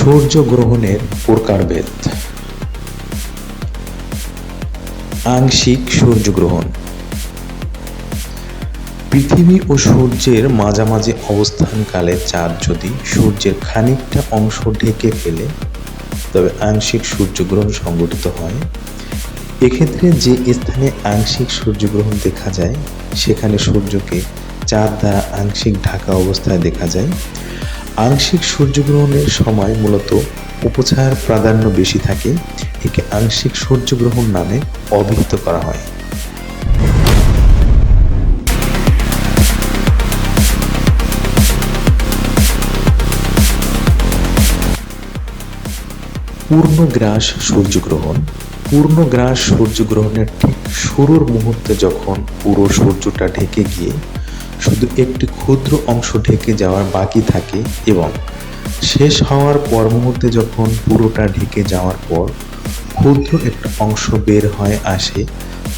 সূর্যগ্রহণের প্রকারভেদ। আংশিক সূর্যগ্রহণ। পৃথিবী ও সূর্যের মাঝামাঝি অবস্থানকালে চাঁদ যদি সূর্যের খানিকটা অংশ ঢেকে ফেলে তবে আংশিক সূর্যগ্রহণ সংঘটিত হয়। এক্ষেত্রে যে স্থানে আংশিক সূর্যগ্রহণ দেখা যায় সেখানে সূর্যকে চাঁদ দ্বারা আংশিক ঢাকা অবস্থায় দেখা যায়। আংশিক সূর্যগ্রহণের সময় মূলত উপছায়ার প্রাধান্য বেশি থাকে। একে আংশিক সূর্যগ্রহণ নামে অভিহিত করা হয়। পূর্ণগ্রাস সূর্যগ্রহণ। পূর্ণগ্রাস সূর্যগ্রহণের ঠিক শুরুর মুহূর্তে যখন পুরো সূর্যটা ঢেকে গিয়ে শুধু একটি ক্ষুদ্র অংশ ঢেকে যাওয়ার বাকি থাকে এবং শেষ হওয়ার পর মুহূর্তে যখন পুরোটা ঢেকে যাওয়ার পর ক্ষুদ্র একটা অংশ বের হয়ে আসে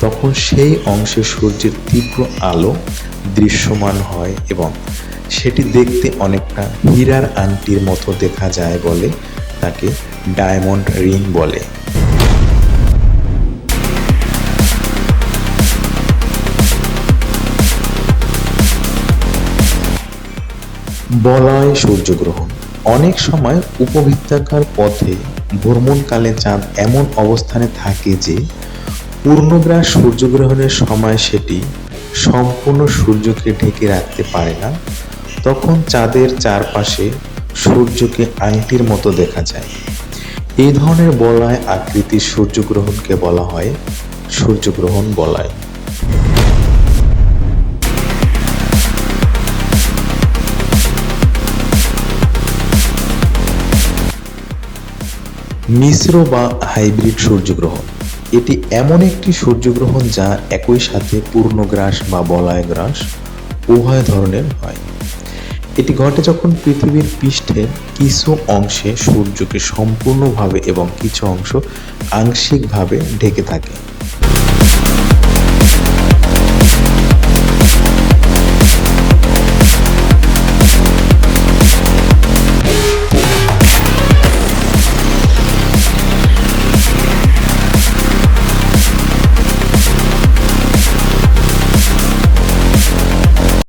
তখন সেই অংশে সূর্যের তীব্র আলো দৃশ্যমান হয় এবং সেটি দেখতে অনেকটা হীরার আংটির মতো দেখা যায় বলে তাকে ডায়মন্ড রিং বলে। বলয় সূর্যগ্রহণ। অনেক সময় উপবৃত্তাকার পথে ভ্রমণকালে চাঁদ এমন অবস্থানে থাকে যে পূর্ণগ্রাস সূর্যগ্রহণের সময় সেটি সম্পূর্ণ সূর্যকে ঢেকে রাখতে পারে না। তখন চাঁদের চারপাশে সূর্যকে আংটির মতো দেখা যায়। এই ধরনের বলয় আকৃতির সূর্যগ্রহণকে বলা হয় সূর্যগ্রহণ বলয়। মিশ্র বা হাইব্রিড সূর্যগ্রহণ। এটি এমন একটি সূর্যগ্রহণ যা একই সাথে পূর্ণগ্রাস বা বলয়গ্রাস উভয় ধরনের হয়। এটি ঘটে যখন পৃথিবীর পৃষ্ঠের কিছু অংশে সূর্যকে সম্পূর্ণভাবে এবং কিছু অংশ আংশিকভাবে ঢেকে থাকে।